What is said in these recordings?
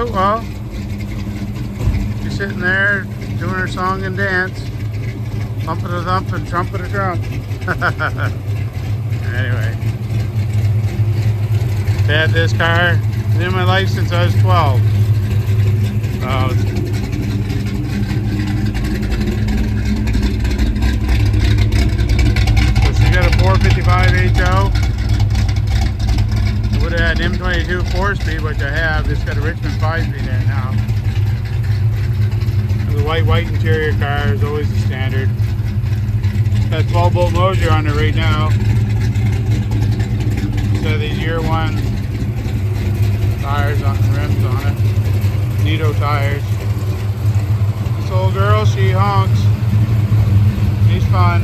out? Well, she's sitting there doing her song and dance. Thumping a thump and trumping a trump. Anyway. I've had this car in my life since I was 12. So she got a 455 HO. I would have had an M22 4-speed, which I have. It's got a Richmond 5-speed in it now. The white interior car is always the standard. Got 12-bolt motor on it right now. So these year one tires on the rims on it. Nito tires. This little girl, she honks. She's fun.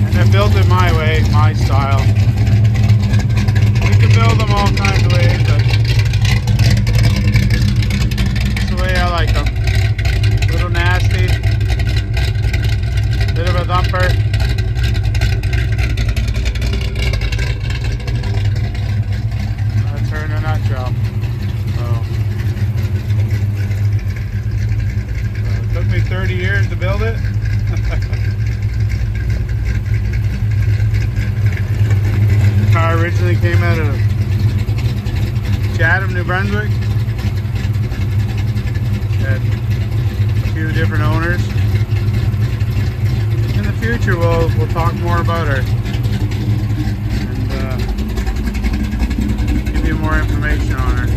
And I built it my way, my style. We can build them all kinds of ways, but it's the way I like them. A little nasty, bit of a thumper. That's her in a nutshell. So it took me 30 years to build it. The car originally came out of Chatham, New Brunswick. Had a few different owners. In the future, we'll talk more about her and give you more information on her.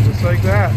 Just like that.